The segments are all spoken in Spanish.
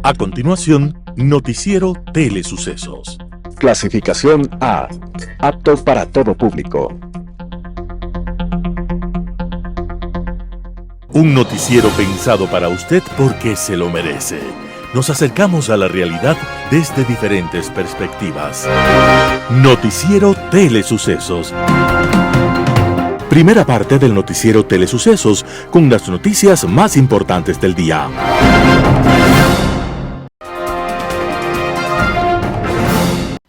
A continuación, Noticiero Telesucesos. Clasificación A. Apto para todo público. Un noticiero pensado para usted porque se lo merece. Nos acercamos a la realidad desde diferentes perspectivas. Noticiero Telesucesos. Primera parte del Noticiero Telesucesos con las noticias más importantes del día.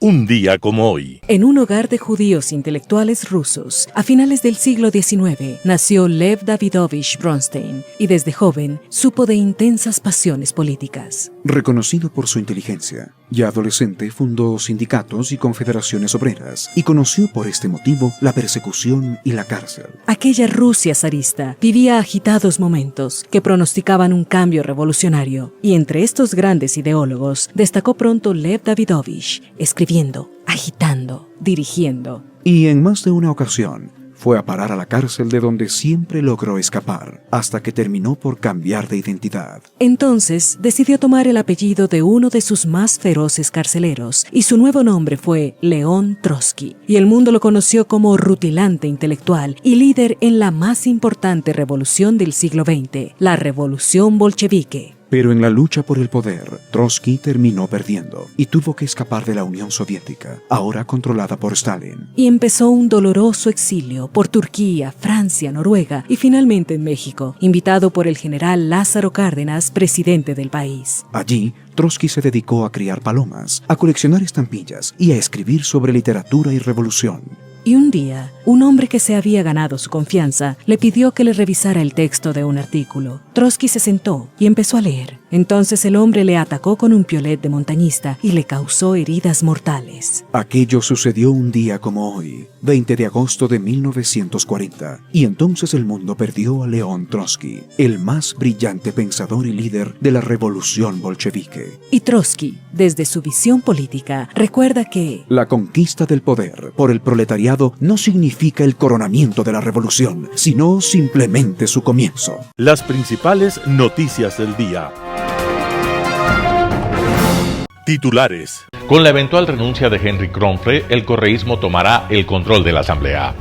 Un día como hoy. En un hogar de judíos intelectuales rusos, a finales del siglo XIX, nació Lev Davidovich Bronstein y desde joven supo de intensas pasiones políticas. Reconocido por su inteligencia, ya adolescente fundó sindicatos y confederaciones obreras y conoció por este motivo la persecución y la cárcel. Aquella Rusia zarista vivía agitados momentos que pronosticaban un cambio revolucionario y entre estos grandes ideólogos destacó pronto Lev Davidovich, escribiendo, agitando, dirigiendo. Y en más de una ocasión fue a parar a la cárcel de donde siempre logró escapar, hasta que terminó por cambiar de identidad. Entonces decidió tomar el apellido de uno de sus más feroces carceleros y su nuevo nombre fue León Trotsky. Y el mundo lo conoció como rutilante intelectual y líder en la más importante revolución del siglo XX, la Revolución Bolchevique. Pero en la lucha por el poder, Trotsky terminó perdiendo y tuvo que escapar de la Unión Soviética, ahora controlada por Stalin. Y empezó un doloroso exilio por Turquía, Francia, Noruega y finalmente en México, invitado por el general Lázaro Cárdenas, presidente del país. Allí, Trotsky se dedicó a criar palomas, a coleccionar estampillas y a escribir sobre literatura y revolución. Y un día, un hombre que se había ganado su confianza le pidió que le revisara el texto de un artículo. Trotsky se sentó y empezó a leer. Entonces el hombre le atacó con un piolet de montañista y le causó heridas mortales. Aquello sucedió un día como hoy, 20 de agosto de 1940, y entonces el mundo perdió a León Trotsky, el más brillante pensador y líder de la revolución bolchevique. Y Trotsky, desde su visión política, recuerda que la conquista del poder por el proletariado no significa el coronamiento de la revolución, sino simplemente su comienzo. Las principales noticias del día. Titulares. Con la eventual renuncia de Henry Kronfle, el correísmo tomará el control de la Asamblea.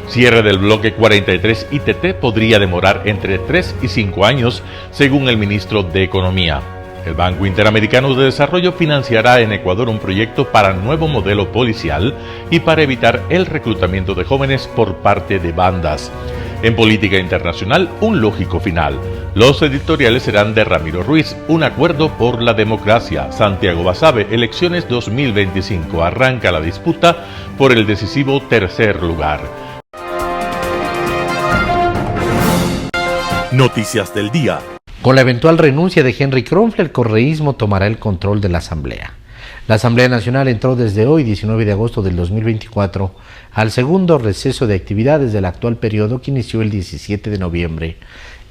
Cierre del bloque 43 ITT podría demorar entre 3 y 5 años, según el ministro de Economía. El Banco Interamericano de Desarrollo financiará en Ecuador un proyecto para nuevo modelo policial y para evitar el reclutamiento de jóvenes por parte de bandas. En política internacional, un lógico final. Los editoriales serán de Ramiro Ruiz, un acuerdo por la democracia. Santiago Basabe, elecciones 2025. Arranca la disputa por el decisivo tercer lugar. Noticias del día. Con la eventual renuncia de Henry Kronfle, el correísmo tomará el control de la Asamblea. La Asamblea Nacional entró desde hoy, 19 de agosto del 2024, al segundo receso de actividades del actual periodo que inició el 17 de noviembre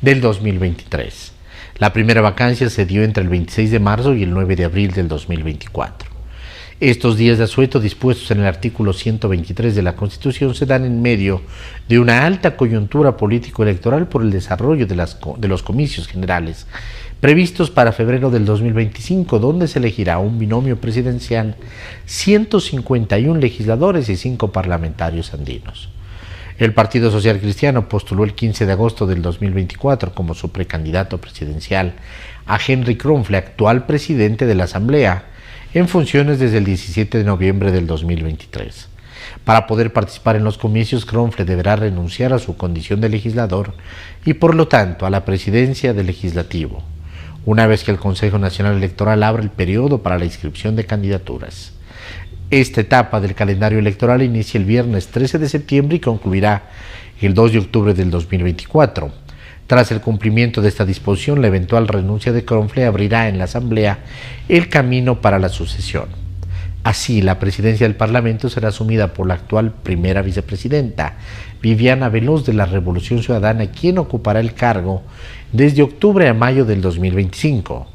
del 2023. La primera vacancia se dio entre el 26 de marzo y el 9 de abril del 2024. Estos días de asueto dispuestos en el artículo 123 de la Constitución se dan en medio de una alta coyuntura político-electoral por el desarrollo de los comicios generales previstos para febrero del 2025, donde se elegirá un binomio presidencial, 151 legisladores y 5 parlamentarios andinos. El Partido Social Cristiano postuló el 15 de agosto del 2024 como su precandidato presidencial a Henry Kronfle, actual presidente de la Asamblea, en funciones desde el 17 de noviembre del 2023. Para poder participar en los comicios, Kronfle deberá renunciar a su condición de legislador y, por lo tanto, a la presidencia del Legislativo, una vez que el Consejo Nacional Electoral abra el periodo para la inscripción de candidaturas. Esta etapa del calendario electoral inicia el viernes 13 de septiembre y concluirá el 2 de octubre del 2024. Tras el cumplimiento de esta disposición, la eventual renuncia de Kronfle abrirá en la Asamblea el camino para la sucesión. Así, la presidencia del Parlamento será asumida por la actual primera vicepresidenta, Viviana Veloz, de la Revolución Ciudadana, quien ocupará el cargo desde octubre a mayo del 2025.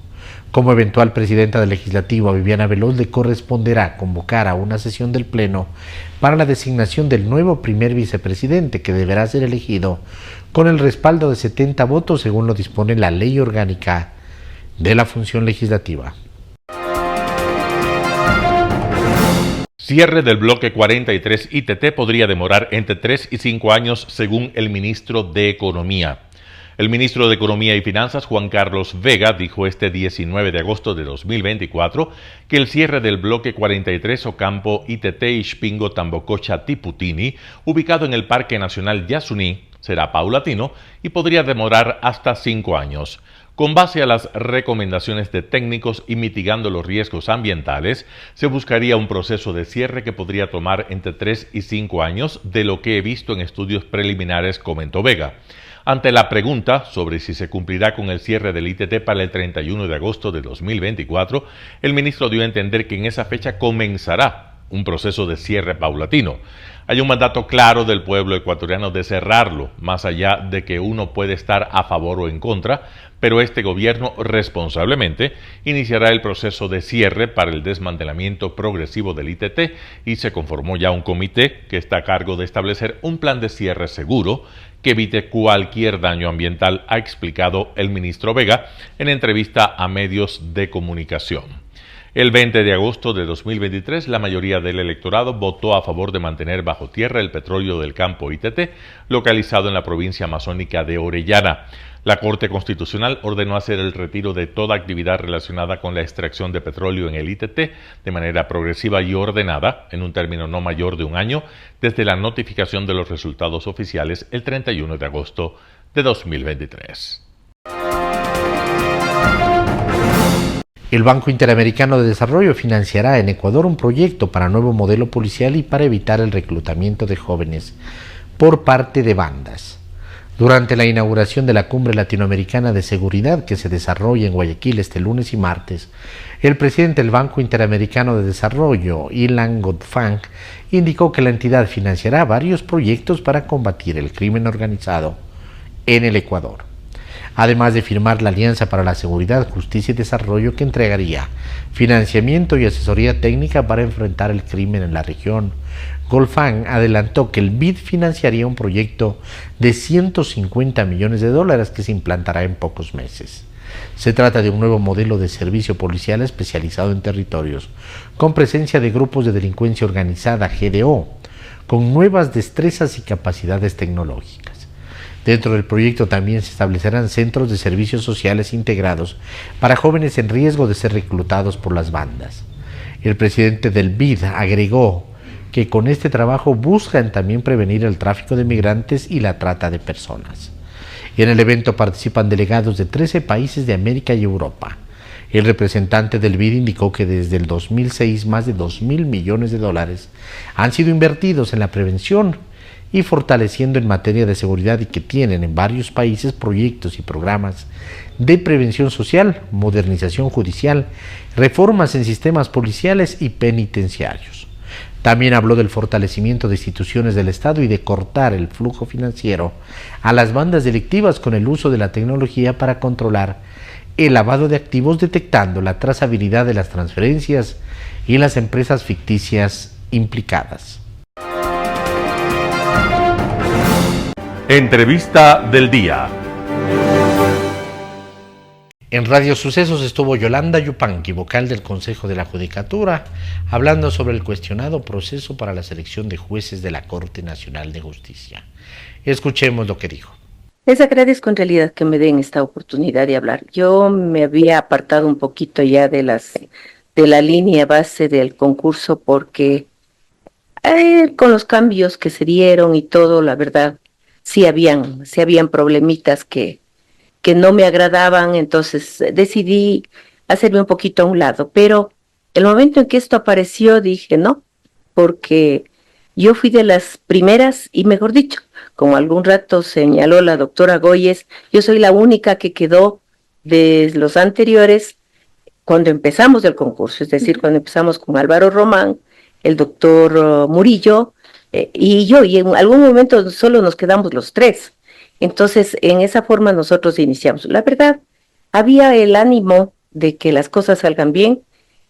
Como eventual presidenta del Legislativo, a Viviana Veloz le corresponderá convocar a una sesión del Pleno para la designación del nuevo primer vicepresidente, que deberá ser elegido con el respaldo de 70 votos, según lo dispone la Ley Orgánica de la función legislativa. Cierre del bloque 43 ITT podría demorar entre 3 y 5 años según el ministro de Economía. El ministro de Economía y Finanzas, Juan Carlos Vega, dijo este 19 de agosto de 2024 que el cierre del bloque 43 Ocampo ITT Ixpingo Tambococha Tiputini, ubicado en el Parque Nacional Yasuní, será paulatino y podría demorar hasta 5 años. Con base a las recomendaciones de técnicos y mitigando los riesgos ambientales, se buscaría un proceso de cierre que podría tomar entre 3 y 5 años, de lo que he visto en estudios preliminares, comentó Vega. Ante la pregunta sobre si se cumplirá con el cierre del ITT para el 31 de agosto de 2024, el ministro dio a entender que en esa fecha comenzará un proceso de cierre paulatino. Hay un mandato claro del pueblo ecuatoriano de cerrarlo, más allá de que uno puede estar a favor o en contra, pero este gobierno responsablemente iniciará el proceso de cierre para el desmantelamiento progresivo del ITT y se conformó ya un comité que está a cargo de establecer un plan de cierre seguro que evite cualquier daño ambiental, ha explicado el ministro Vega en entrevista a medios de comunicación. El 20 de agosto de 2023, la mayoría del electorado votó a favor de mantener bajo tierra el petróleo del campo ITT, localizado en la provincia amazónica de Orellana. La Corte Constitucional ordenó hacer el retiro de toda actividad relacionada con la extracción de petróleo en el ITT de manera progresiva y ordenada, en un término no mayor de un año, desde la notificación de los resultados oficiales el 31 de agosto de 2023. El Banco Interamericano de Desarrollo financiará en Ecuador un proyecto para nuevo modelo policial y para evitar el reclutamiento de jóvenes por parte de bandas. Durante la inauguración de la Cumbre Latinoamericana de Seguridad que se desarrolla en Guayaquil este lunes y martes, el presidente del Banco Interamericano de Desarrollo, Ilan Godfang, indicó que la entidad financiará varios proyectos para combatir el crimen organizado en el Ecuador, además de firmar la Alianza para la Seguridad, Justicia y Desarrollo, que entregaría financiamiento y asesoría técnica para enfrentar el crimen en la región. Golfang adelantó que el BID financiaría un proyecto de $150 millones que se implantará en pocos meses. Se trata de un nuevo modelo de servicio policial especializado en territorios, con presencia de grupos de delincuencia organizada, GDO, con nuevas destrezas y capacidades tecnológicas. Dentro del proyecto también se establecerán centros de servicios sociales integrados para jóvenes en riesgo de ser reclutados por las bandas. El presidente del BID agregó que con este trabajo buscan también prevenir el tráfico de migrantes y la trata de personas. En el evento participan delegados de 13 países de América y Europa. El representante del BID indicó que desde el 2006 más de $2.000 millones han sido invertidos en la prevención y fortaleciendo en materia de seguridad y que tienen en varios países proyectos y programas de prevención social, modernización judicial, reformas en sistemas policiales y penitenciarios. También habló del fortalecimiento de instituciones del Estado y de cortar el flujo financiero a las bandas delictivas con el uso de la tecnología para controlar el lavado de activos, detectando la trazabilidad de las transferencias y las empresas ficticias implicadas. Entrevista del día. En Radio Sucesos estuvo Yolanda Yupanqui, vocal del Consejo de la Judicatura, hablando sobre el cuestionado proceso para la selección de jueces de la Corte Nacional de Justicia. Escuchemos lo que dijo. Les agradezco en realidad que me den esta oportunidad de hablar. Yo me había apartado un poquito ya de la línea base del concurso porque con los cambios que se dieron y todo, la verdad, sí habían problemitas que no me agradaban, entonces decidí hacerme un poquito a un lado, pero el momento en que esto apareció dije no, porque yo fui de las primeras y mejor dicho, como algún rato señaló la doctora Goyes, yo soy la única que quedó de los anteriores cuando empezamos el concurso, es decir, cuando empezamos con Álvaro Román, el doctor Murillo y yo, y en algún momento solo nos quedamos los tres. Entonces, en esa forma nosotros iniciamos. La verdad, había el ánimo de que las cosas salgan bien.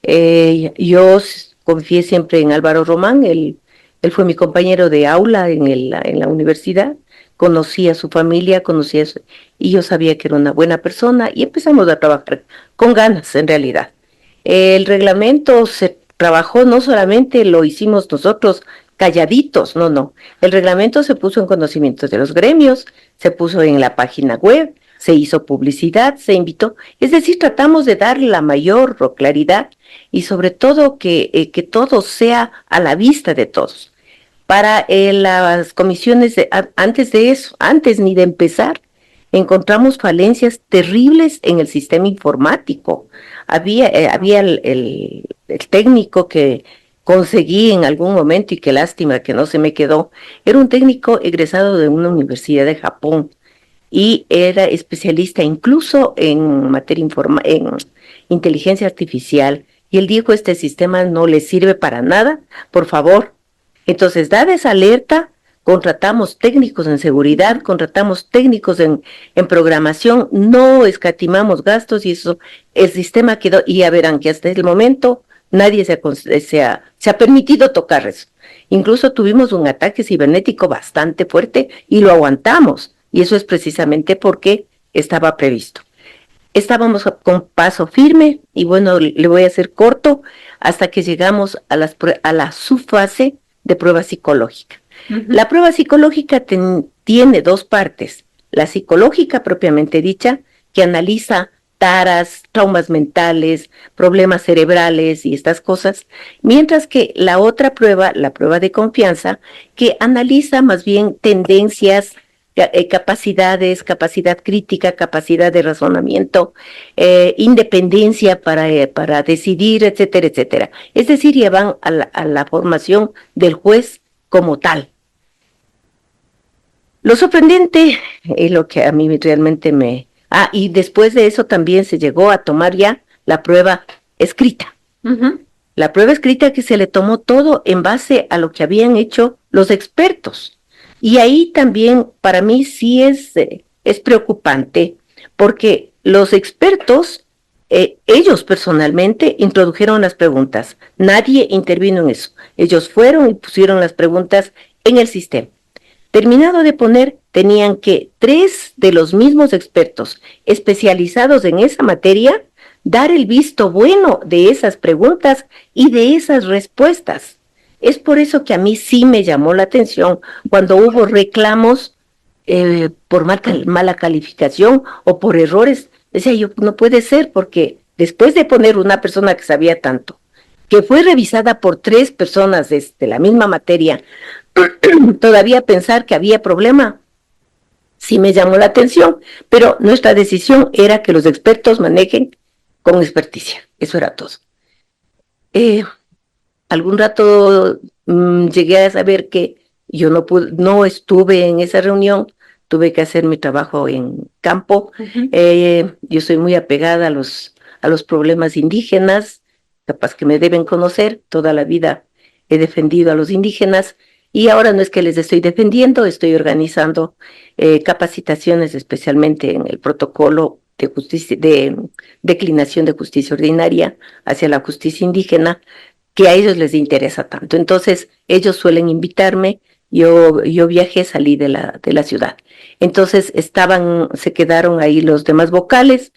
Yo confié siempre en Álvaro Román, él fue mi compañero de aula en la universidad, conocía a su familia, y yo sabía que era una buena persona y empezamos a trabajar con ganas en realidad. El reglamento se trabajó, no solamente lo hicimos nosotros calladitos, no. El reglamento se puso en conocimiento de los gremios, se puso en la página web, se hizo publicidad, se invitó, es decir, tratamos de darle la mayor claridad y sobre todo que todo sea a la vista de todos. Para las comisiones, antes de eso, antes ni de empezar, encontramos falencias terribles en el sistema informático. Había el técnico que conseguí en algún momento, y qué lástima que no se me quedó, era un técnico egresado de una universidad de Japón y era especialista incluso en en inteligencia artificial, y él dijo: este sistema no le sirve para nada, por favor. Entonces, dada esa alerta, contratamos técnicos en seguridad, contratamos técnicos en programación, no escatimamos gastos y eso, el sistema quedó, y ya verán que hasta el momento nadie se ha permitido tocar eso. Incluso tuvimos un ataque cibernético bastante fuerte y lo aguantamos, y eso es precisamente porque estaba previsto. Estábamos con paso firme y bueno, le voy a hacer corto hasta que llegamos a la subfase de prueba psicológica. La prueba psicológica tiene dos partes: la psicológica propiamente dicha, que analiza taras, traumas mentales, problemas cerebrales y estas cosas, mientras que la otra prueba, la prueba de confianza, que analiza más bien tendencias, capacidades, capacidad crítica, capacidad de razonamiento, independencia para decidir, etcétera, etcétera. Es decir, llevan a la formación del juez como tal. Lo sorprendente, y lo que a mí realmente y después de eso también se llegó a tomar ya la prueba escrita. La prueba escrita, que se le tomó todo en base a lo que habían hecho los expertos. Y ahí también para mí sí es preocupante, porque los expertos, ellos personalmente introdujeron las preguntas, nadie intervino en eso. Ellos fueron y pusieron las preguntas en el sistema. Terminado de poner, tenían que 3 de los mismos expertos especializados en esa materia dar el visto bueno de esas preguntas y de esas respuestas. Es por eso que a mí sí me llamó la atención cuando hubo reclamos por mala calificación o por errores. Decía yo, no puede ser, porque después de poner una persona que sabía tanto, que fue revisada por 3 personas de la misma materia, todavía pensar que había problema, sí me llamó la atención, pero nuestra decisión era que los expertos manejen con experticia, eso era todo. Algún rato llegué a saber que yo no estuve en esa reunión, tuve que hacer mi trabajo en campo. Yo soy muy apegada a los problemas indígenas, capaz que me deben conocer, toda la vida he defendido a los indígenas, y ahora no es que les estoy defendiendo, estoy organizando capacitaciones, especialmente en el protocolo de declinación de justicia ordinaria hacia la justicia indígena, que a ellos les interesa tanto. Entonces, ellos suelen invitarme, yo viajé, salí de la ciudad. Entonces, se quedaron ahí los demás vocales.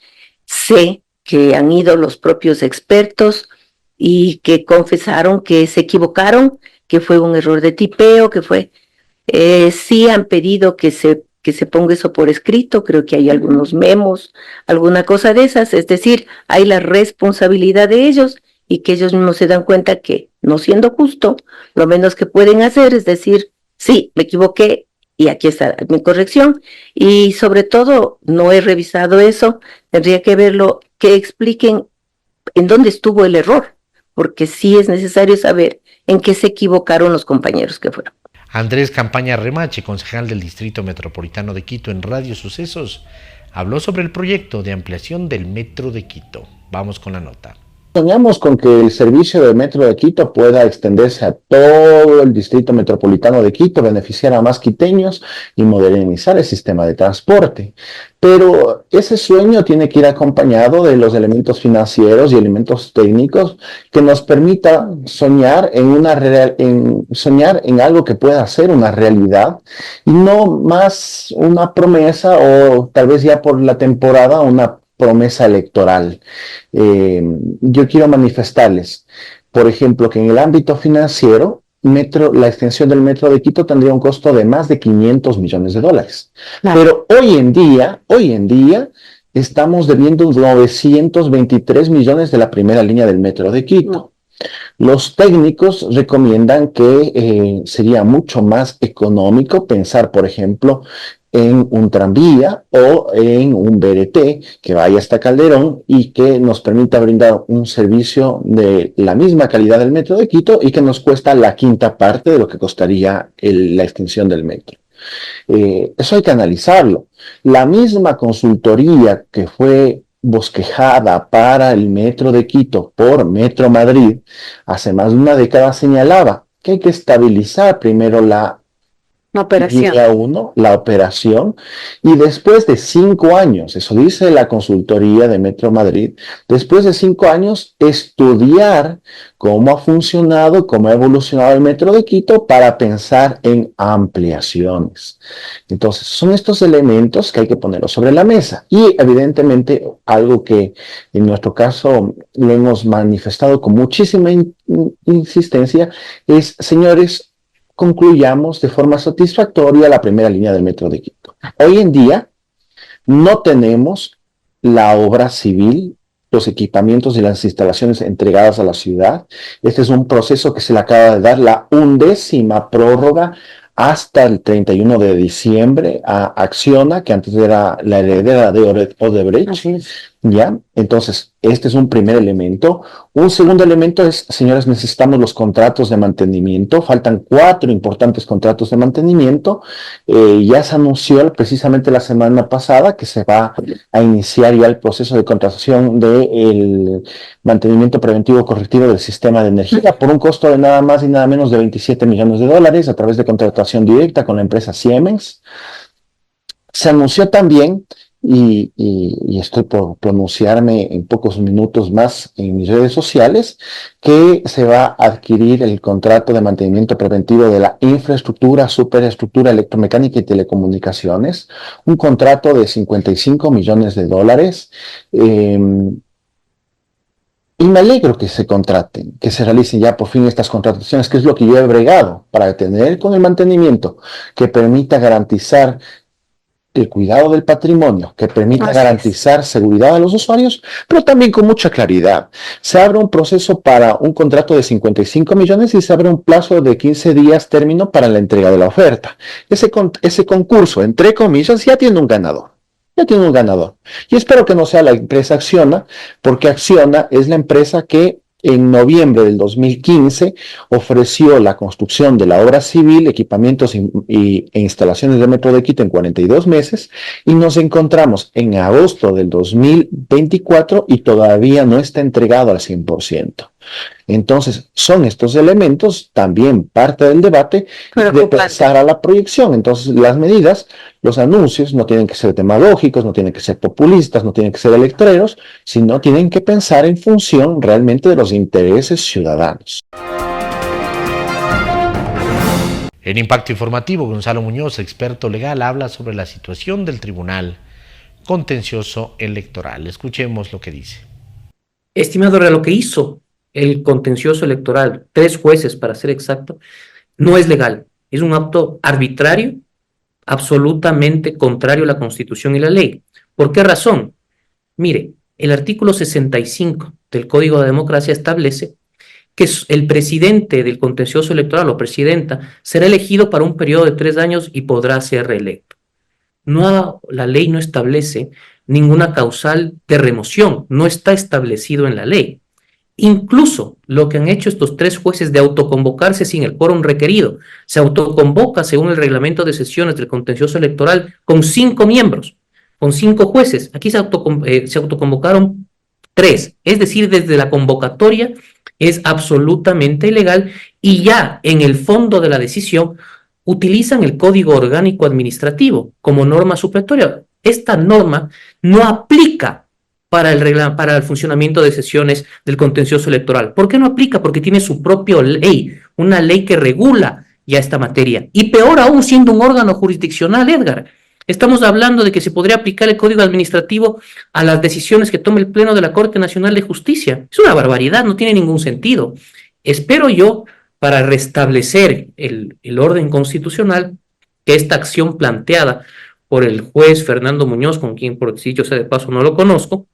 Sé que han ido los propios expertos y que confesaron que se equivocaron, que fue un error de tipeo, sí han pedido que se ponga eso por escrito. Creo que hay algunos memos, alguna cosa de esas, es decir, hay la responsabilidad de ellos, y que ellos mismos se dan cuenta que, no siendo justo, lo menos que pueden hacer es decir: sí, me equivoqué y aquí está mi corrección. Y sobre todo, no he revisado eso, tendría que verlo, que expliquen en dónde estuvo el error, porque sí es necesario saber en qué se equivocaron los compañeros que fueron. Andrés Campaña Remache, concejal del Distrito Metropolitano de Quito, en Radio Sucesos, habló sobre el proyecto de ampliación del Metro de Quito. Vamos con la nota. Soñamos con que el servicio de Metro de Quito pueda extenderse a todo el distrito metropolitano de Quito, beneficiar a más quiteños y modernizar el sistema de transporte. Pero ese sueño tiene que ir acompañado de los elementos financieros y elementos técnicos que nos permita soñar soñar en algo que pueda ser una realidad y no más una promesa o tal vez ya por la temporada una promesa electoral. Yo quiero manifestarles, por ejemplo, que en el ámbito financiero, la extensión del Metro de Quito tendría un costo de más de 500 millones de dólares. Claro. Pero hoy en día, estamos debiendo 923 millones de la primera línea del Metro de Quito. No. Los técnicos recomiendan que sería mucho más económico pensar, por ejemplo, en un tranvía o en un BRT que vaya hasta Calderón y que nos permita brindar un servicio de la misma calidad del Metro de Quito y que nos cuesta la quinta parte de lo que costaría la extensión del metro. Eso hay que analizarlo. La misma consultoría que fue bosquejada para el Metro de Quito por Metro Madrid hace más de una década señalaba que hay que estabilizar primero la operación, y después de 5 años, eso dice la consultoría de Metro Madrid, después de 5 años estudiar cómo ha funcionado, cómo ha evolucionado el Metro de Quito para pensar en ampliaciones. Entonces, son estos elementos que hay que ponerlos sobre la mesa y evidentemente algo que en nuestro caso lo hemos manifestado con muchísima insistencia es, señores, concluyamos de forma satisfactoria la primera línea del Metro de Quito. Hoy en día no tenemos la obra civil, los equipamientos y las instalaciones entregadas a la ciudad. Este es un proceso que se le acaba de dar la 11ª prórroga hasta el 31 de diciembre a Acciona, que antes era la heredera de Odebrecht. ¿Ya? Entonces, este es un primer elemento. Un segundo elemento es, señores, necesitamos los contratos de mantenimiento. Faltan 4 importantes contratos de mantenimiento. Ya se anunció precisamente la semana pasada que se va a iniciar ya el proceso de contratación del mantenimiento preventivo correctivo del sistema de energía por un costo de nada más y nada menos de 27 millones de dólares a través de contratación directa con la empresa Siemens. Se anunció también y estoy por pronunciarme en pocos minutos más en mis redes sociales, que se va a adquirir el contrato de mantenimiento preventivo de la infraestructura, superestructura electromecánica y telecomunicaciones, un contrato de 55 millones de dólares. Y me alegro que se contraten, que se realicen ya por fin estas contrataciones, que es lo que yo he bregado para tener con el mantenimiento, que permita garantizar el cuidado del patrimonio, que permita garantizar seguridad a los usuarios, pero también con mucha claridad. Se abre un proceso para un contrato de 55 millones y se abre un plazo de 15 días término para la entrega de la oferta. Ese concurso, entre comillas, ya tiene un ganador. Y espero que no sea la empresa Acciona, porque Acciona es la empresa que en noviembre del 2015 ofreció la construcción de la obra civil, equipamientos e instalaciones de Metro de Quito en 42 meses y nos encontramos en agosto del 2024 y todavía no está entregado al 100%. Entonces, son estos elementos también parte del debate de pasar a la proyección. Entonces, las medidas, los anuncios no tienen que ser demagógicos, no tienen que ser populistas, no tienen que ser electoreros, sino tienen que pensar en función realmente de los intereses ciudadanos. En Impacto Informativo, Gonzalo Muñoz, experto legal, habla sobre la situación del Tribunal Contencioso Electoral. Escuchemos lo que dice. Estimado, lo que hizo el contencioso electoral, 3 jueces para ser exacto, no es legal. Es un acto arbitrario, absolutamente contrario a la Constitución y la ley. ¿Por qué razón? Mire, el artículo 65 del Código de Democracia establece que el presidente del contencioso electoral o presidenta será elegido para un periodo de 3 años y podrá ser reelecto. La ley no establece ninguna causal de remoción, no está establecido en la ley. Incluso lo que han hecho estos 3 jueces de autoconvocarse sin el quórum requerido, se autoconvoca según el reglamento de sesiones del contencioso electoral con 5 miembros, con 5 jueces. Aquí se autoconvocaron 3, es decir, desde la convocatoria es absolutamente ilegal y ya en el fondo de la decisión utilizan el Código Orgánico Administrativo como norma supletoria. Esta norma no aplica para el funcionamiento de sesiones del contencioso electoral. ¿Por qué no aplica? Porque tiene su propia ley, una ley que regula ya esta materia. Y peor aún siendo un órgano jurisdiccional, Edgar. Estamos hablando de que se podría aplicar el Código Administrativo a las decisiones que tome el Pleno de la Corte Nacional de Justicia. Es una barbaridad, no tiene ningún sentido. Espero yo, para restablecer el orden constitucional, que esta acción planteada por el juez Fernando Muñoz, con quien por si yo sé de paso no lo conozco,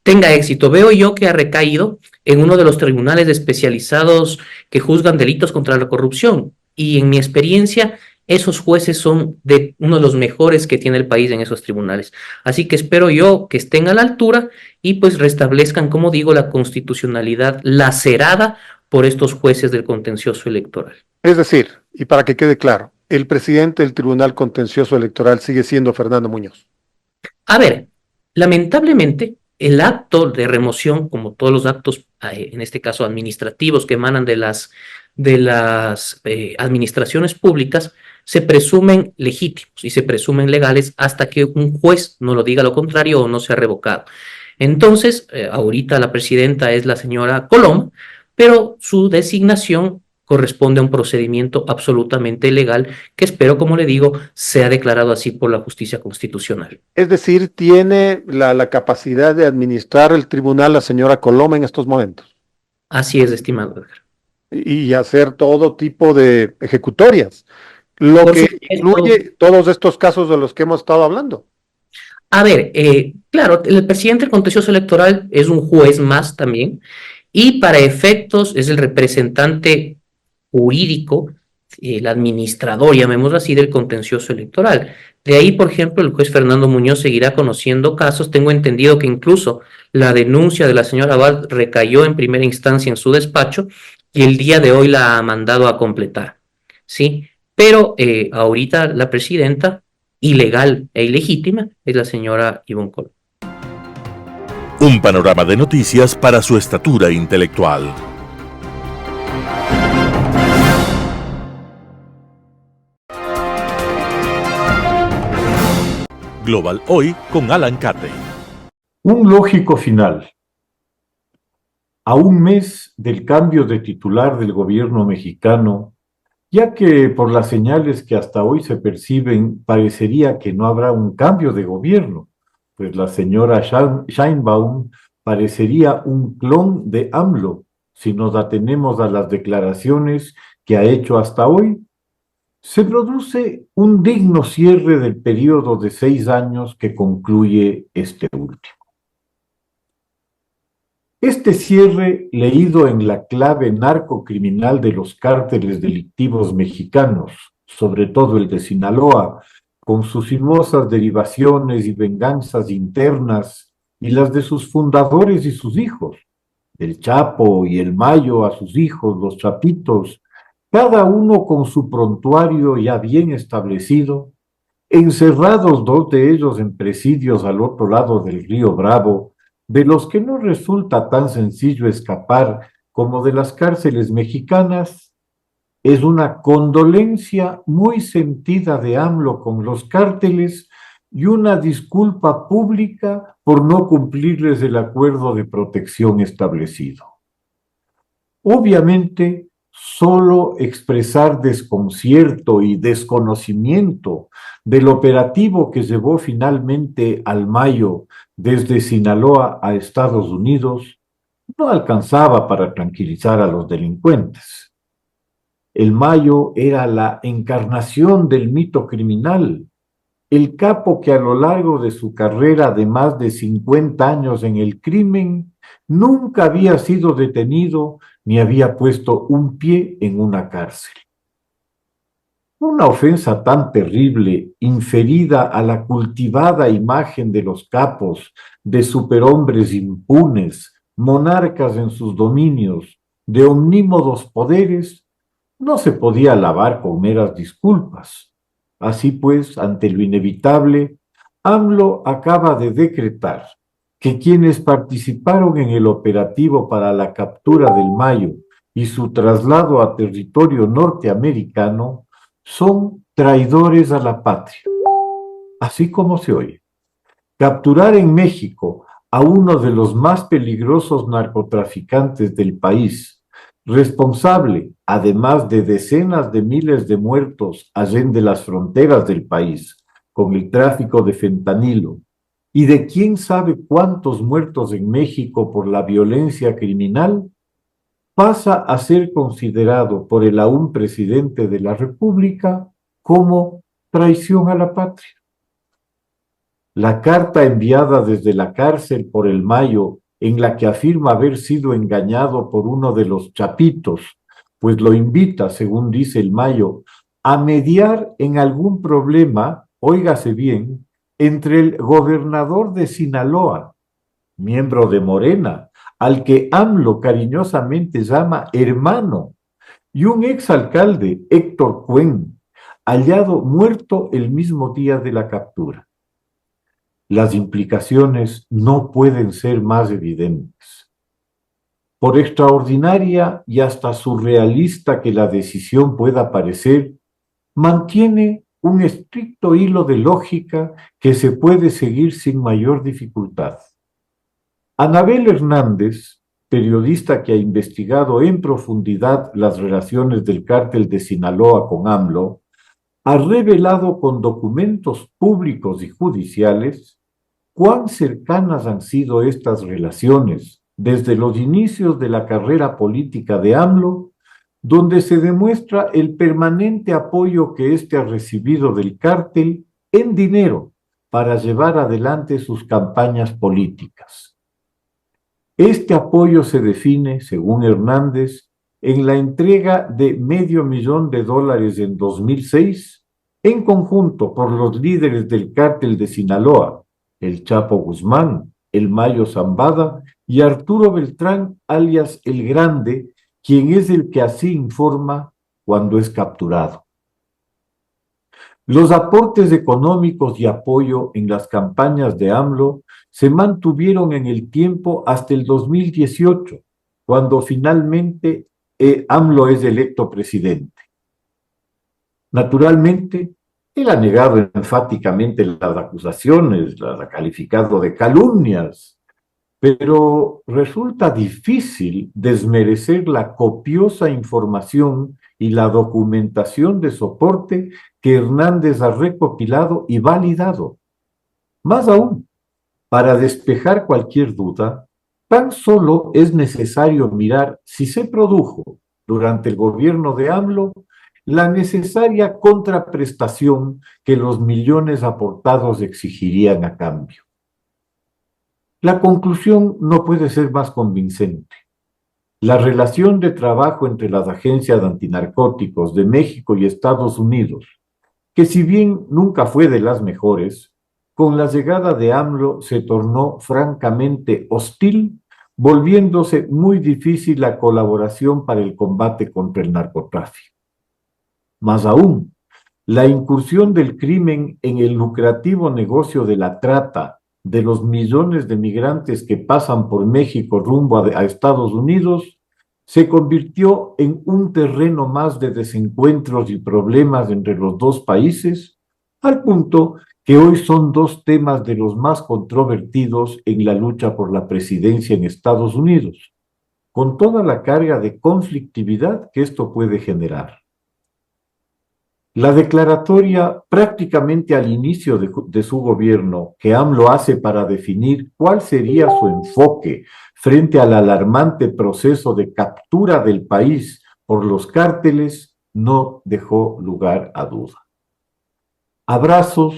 tenga éxito. Veo yo que ha recaído en uno de los tribunales especializados que juzgan delitos contra la corrupción. Y en mi experiencia, esos jueces son de uno de los mejores que tiene el país en esos tribunales. Así que espero yo que estén a la altura y pues restablezcan, como digo, la constitucionalidad lacerada por estos jueces del contencioso electoral. Es decir, y para que quede claro, el presidente del Tribunal Contencioso Electoral sigue siendo Fernando Muñoz. A ver, lamentablemente, el acto de remoción, como todos los actos, en este caso administrativos, que emanan de las administraciones públicas, se presumen legítimos y se presumen legales hasta que un juez no lo diga lo contrario o no sea revocado. Entonces, ahorita la presidenta es la señora Coloma, pero su designación corresponde a un procedimiento absolutamente legal que espero, como le digo, sea declarado así por la justicia constitucional. Es decir, tiene la capacidad de administrar el tribunal la señora Coloma en estos momentos. Así es, estimado Edgar. Y hacer todo tipo de ejecutorias, lo Por que supuesto. incluye todos estos casos de los que hemos estado hablando. A ver, claro, el presidente del contencioso electoral es un juez más también, y para efectos es el representante jurídico, el administrador, llamémoslo así, del contencioso electoral. De ahí, por ejemplo, el juez Fernando Muñoz seguirá conociendo casos. Tengo entendido que incluso la denuncia de la señora Abad recayó en primera instancia en su despacho y el día de hoy la ha mandado a completar, ¿sí? Pero ahorita la presidenta, ilegal e ilegítima, es la señora Ivonne Colom. Un panorama de noticias para su estatura intelectual. Global Hoy con Alan Carney. Un lógico final. A un mes del cambio de titular del gobierno mexicano, ya que por las señales que hasta hoy se perciben, parecería que no habrá un cambio de gobierno, pues la señora Sheinbaum parecería un clon de AMLO, si nos atenemos a las declaraciones que ha hecho hasta hoy. Se produce un digno cierre del periodo de 6 años que concluye este último. Este cierre, leído en la clave narcocriminal de los cárteles delictivos mexicanos, sobre todo el de Sinaloa, con sus sinuosas derivaciones y venganzas internas, y las de sus fundadores y sus hijos, el Chapo y el Mayo a sus hijos, los Chapitos, cada uno con su prontuario ya bien establecido, encerrados 2 de ellos en presidios al otro lado del río Bravo, de los que no resulta tan sencillo escapar como de las cárceles mexicanas, es una condolencia muy sentida de AMLO con los cárteles y una disculpa pública por no cumplirles el acuerdo de protección establecido. Obviamente, solo expresar desconcierto y desconocimiento del operativo que llevó finalmente al Mayo desde Sinaloa a Estados Unidos no alcanzaba para tranquilizar a los delincuentes. El Mayo era la encarnación del mito criminal, el capo que a lo largo de su carrera de más de 50 años en el crimen nunca había sido detenido ni había puesto un pie en una cárcel. Una ofensa tan terrible, inferida a la cultivada imagen de los capos, de superhombres impunes, monarcas en sus dominios, de omnímodos poderes, no se podía lavar con meras disculpas. Así pues, ante lo inevitable, AMLO acaba de decretar que quienes participaron en el operativo para la captura del Mayo y su traslado a territorio norteamericano son traidores a la patria, así como se oye. Capturar en México a uno de los más peligrosos narcotraficantes del país, responsable, además de decenas de miles de muertos allende las fronteras del país, con el tráfico de fentanilo, y de quién sabe cuántos muertos en México por la violencia criminal, pasa a ser considerado por el aún presidente de la República como traición a la patria. La carta enviada desde la cárcel por el Mayo, en la que afirma haber sido engañado por uno de los chapitos, pues lo invita, según dice el Mayo, a mediar en algún problema, óigase bien, entre el gobernador de Sinaloa, miembro de Morena, al que AMLO cariñosamente llama hermano, y un exalcalde, Héctor Cuen, hallado muerto el mismo día de la captura. Las implicaciones no pueden ser más evidentes. Por extraordinaria y hasta surrealista que la decisión pueda parecer, mantiene un estricto hilo de lógica que se puede seguir sin mayor dificultad. Anabel Hernández, periodista que ha investigado en profundidad las relaciones del cártel de Sinaloa con AMLO, ha revelado con documentos públicos y judiciales cuán cercanas han sido estas relaciones desde los inicios de la carrera política de AMLO, donde se demuestra el permanente apoyo que éste ha recibido del cártel en dinero para llevar adelante sus campañas políticas. Este apoyo se define, según Hernández, en la entrega de $500,000 en 2006, en conjunto por los líderes del cártel de Sinaloa, el Chapo Guzmán, el Mayo Zambada y Arturo Beltrán, alias El Grande, quien es el que así informa cuando es capturado. Los aportes económicos y apoyo en las campañas de AMLO se mantuvieron en el tiempo hasta el 2018, cuando finalmente AMLO es electo presidente. Naturalmente, él ha negado enfáticamente las acusaciones, las ha calificado de calumnias, pero resulta difícil desmerecer la copiosa información y la documentación de soporte que Hernández ha recopilado y validado. Más aún, para despejar cualquier duda, tan solo es necesario mirar si se produjo durante el gobierno de AMLO la necesaria contraprestación que los millones aportados exigirían a cambio. La conclusión no puede ser más convincente. La relación de trabajo entre las agencias antinarcóticos de México y Estados Unidos, que si bien nunca fue de las mejores, con la llegada de AMLO se tornó francamente hostil, volviéndose muy difícil la colaboración para el combate contra el narcotráfico. Más aún, la incursión del crimen en el lucrativo negocio de la trata de los millones de migrantes que pasan por México rumbo a Estados Unidos, se convirtió en un terreno más de desencuentros y problemas entre los dos países, al punto que hoy son dos temas de los más controvertidos en la lucha por la presidencia en Estados Unidos, con toda la carga de conflictividad que esto puede generar. La declaratoria prácticamente al inicio de su gobierno que AMLO hace para definir cuál sería su enfoque frente al alarmante proceso de captura del país por los cárteles no dejó lugar a duda. Abrazos,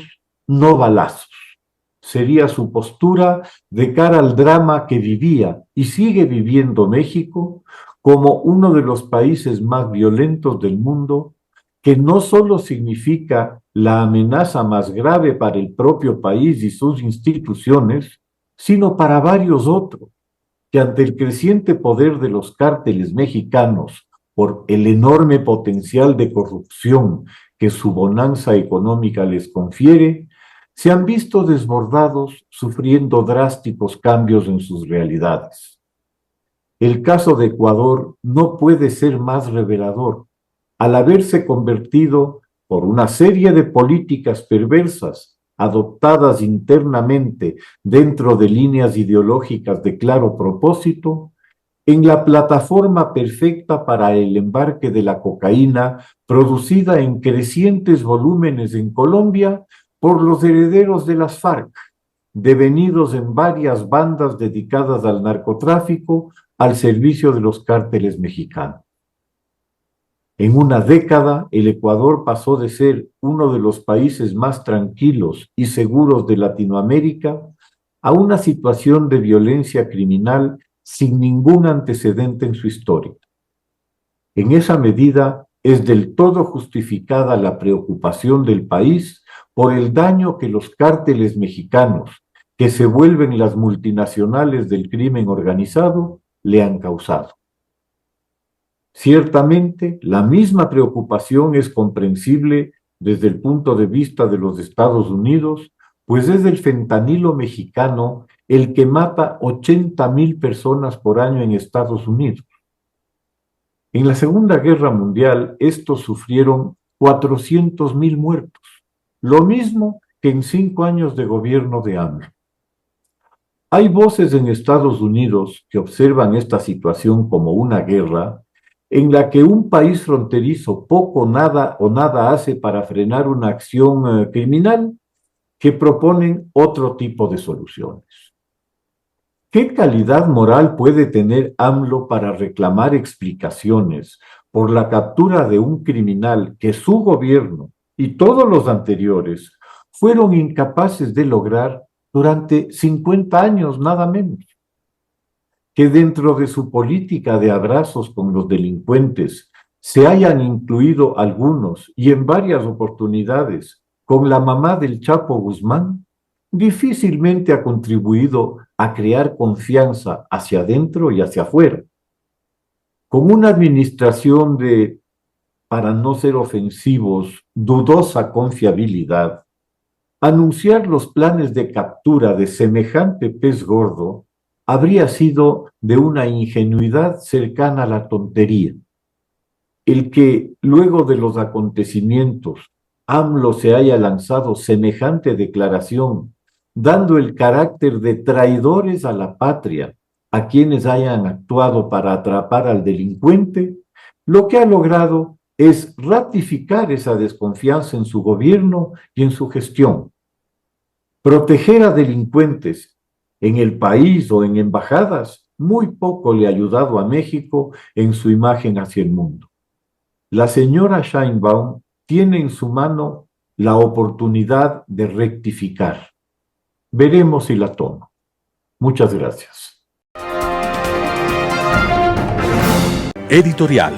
no balazos, sería su postura de cara al drama que vivía y sigue viviendo México como uno de los países más violentos del mundo, que no solo significa la amenaza más grave para el propio país y sus instituciones, sino para varios otros, que ante el creciente poder de los cárteles mexicanos, por el enorme potencial de corrupción que su bonanza económica les confiere, se han visto desbordados sufriendo drásticos cambios en sus realidades. El caso de Ecuador no puede ser más revelador, al haberse convertido por una serie de políticas perversas adoptadas internamente dentro de líneas ideológicas de claro propósito, en la plataforma perfecta para el embarque de la cocaína producida en crecientes volúmenes en Colombia por los herederos de las FARC, devenidos en varias bandas dedicadas al narcotráfico al servicio de los cárteles mexicanos. En una década, el Ecuador pasó de ser uno de los países más tranquilos y seguros de Latinoamérica a una situación de violencia criminal sin ningún antecedente en su historia. En esa medida, es del todo justificada la preocupación del país por el daño que los cárteles mexicanos, que se vuelven las multinacionales del crimen organizado, le han causado. Ciertamente, la misma preocupación es comprensible desde el punto de vista de los Estados Unidos, pues es el fentanilo mexicano el que mata 80,000 personas por año en Estados Unidos. En la Segunda Guerra Mundial, estos sufrieron 400,000 muertos, lo mismo que en 5 años de gobierno de AMLO. Hay voces en Estados Unidos que observan esta situación como una guerra en la que un país fronterizo poco, nada o nada hace para frenar una acción criminal, que proponen otro tipo de soluciones. ¿Qué calidad moral puede tener AMLO para reclamar explicaciones por la captura de un criminal que su gobierno y todos los anteriores fueron incapaces de lograr durante 50 años, nada menos? Que dentro de su política de abrazos con los delincuentes se hayan incluido algunos, y en varias oportunidades, con la mamá del Chapo Guzmán, difícilmente ha contribuido a crear confianza hacia adentro y hacia afuera. Con una administración de, para no ser ofensivos, dudosa confiabilidad, anunciar los planes de captura de semejante pez gordo habría sido de una ingenuidad cercana a la tontería. El que, luego de los acontecimientos, AMLO se haya lanzado semejante declaración, dando el carácter de traidores a la patria a quienes hayan actuado para atrapar al delincuente, lo que ha logrado es ratificar esa desconfianza en su gobierno y en su gestión. Proteger a delincuentes en el país o en embajadas muy poco le ha ayudado a México en su imagen hacia el mundo. La señora Sheinbaum tiene en su mano la oportunidad de rectificar. Veremos si la toma. Muchas gracias. Editorial.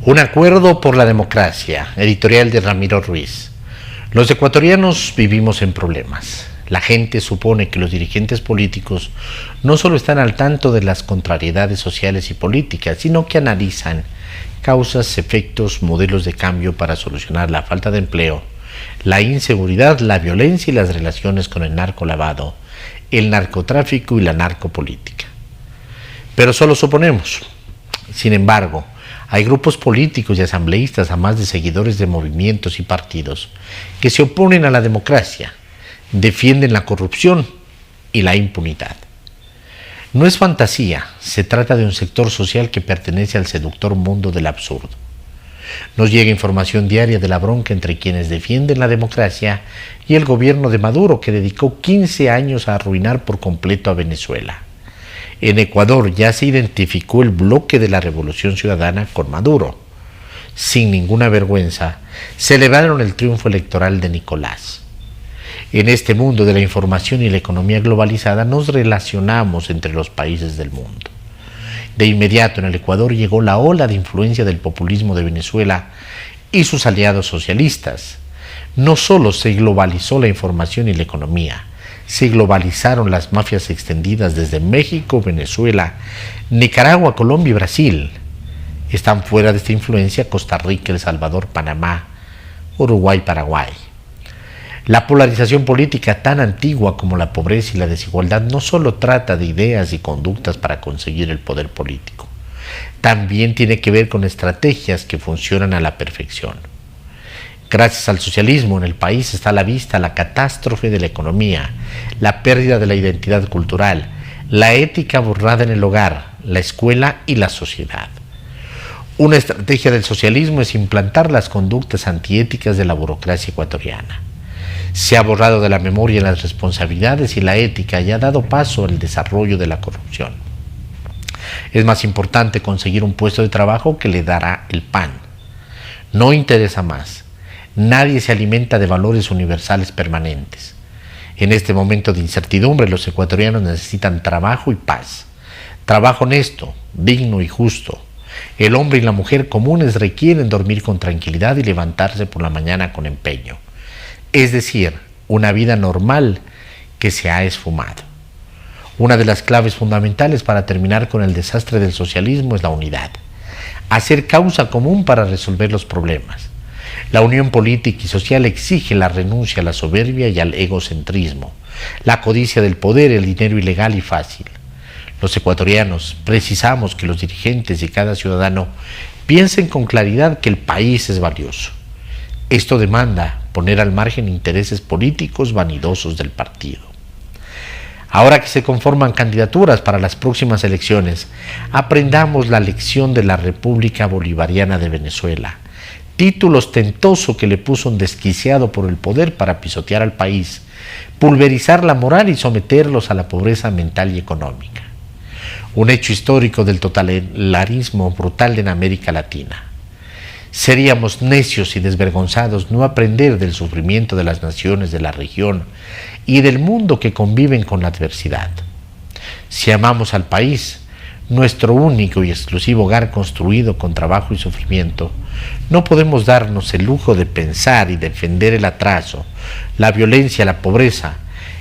Un acuerdo por la democracia. Editorial de Ramiro Ruiz. Los ecuatorianos vivimos en problemas. La gente supone que los dirigentes políticos no solo están al tanto de las contrariedades sociales y políticas, sino que analizan causas, efectos, modelos de cambio para solucionar la falta de empleo, la inseguridad, la violencia y las relaciones con el narcolavado, el narcotráfico y la narcopolítica. Pero solo suponemos. Sin embargo, hay grupos políticos y asambleístas, además de seguidores de movimientos y partidos, que se oponen a la democracia, defienden la corrupción y la impunidad. No es fantasía, se trata de un sector social que pertenece al seductor mundo del absurdo. Nos llega información diaria de la bronca entre quienes defienden la democracia y el gobierno de Maduro, que dedicó 15 años a arruinar por completo a Venezuela. En Ecuador ya se identificó el bloque de la Revolución Ciudadana con Maduro. Sin ninguna vergüenza, celebraron el triunfo electoral de Nicolás. En este mundo de la información y la economía globalizada nos relacionamos entre los países del mundo. De inmediato en el Ecuador llegó la ola de influencia del populismo de Venezuela y sus aliados socialistas. No solo se globalizó la información y la economía, se globalizaron las mafias extendidas desde México, Venezuela, Nicaragua, Colombia y Brasil. Están fuera de esta influencia Costa Rica, El Salvador, Panamá, Uruguay, Paraguay. La polarización política tan antigua como la pobreza y la desigualdad no solo trata de ideas y conductas para conseguir el poder político, también tiene que ver con estrategias que funcionan a la perfección. Gracias al socialismo en el país está a la vista la catástrofe de la economía, la pérdida de la identidad cultural, la ética borrada en el hogar, la escuela y la sociedad. Una estrategia del socialismo es implantar las conductas antiéticas de la burocracia ecuatoriana. Se ha borrado de la memoria las responsabilidades y la ética y ha dado paso al desarrollo de la corrupción. Es más importante conseguir un puesto de trabajo que le dará el pan. No interesa más. Nadie se alimenta de valores universales permanentes. En este momento de incertidumbre, los ecuatorianos necesitan trabajo y paz. Trabajo honesto, digno y justo. El hombre y la mujer comunes requieren dormir con tranquilidad y levantarse por la mañana con empeño. Es decir, una vida normal que se ha esfumado. Una de las claves fundamentales para terminar con el desastre del socialismo es la unidad. Hacer causa común para resolver los problemas. La unión política y social exige la renuncia a la soberbia y al egocentrismo, la codicia del poder, el dinero ilegal y fácil. Los ecuatorianos precisamos que los dirigentes y cada ciudadano piensen con claridad que el país es valioso. Esto demanda poner al margen intereses políticos vanidosos del partido. Ahora que se conforman candidaturas para las próximas elecciones, aprendamos la lección de la República Bolivariana de Venezuela, título ostentoso que le puso un desquiciado por el poder para pisotear al país, pulverizar la moral y someterlos a la pobreza mental y económica. Un hecho histórico del totalitarismo brutal en América Latina. Seríamos necios y desvergonzados no aprender del sufrimiento de las naciones de la región y del mundo que conviven con la adversidad. Si amamos al país, nuestro único y exclusivo hogar construido con trabajo y sufrimiento, no podemos darnos el lujo de pensar y defender el atraso, la violencia, la pobreza,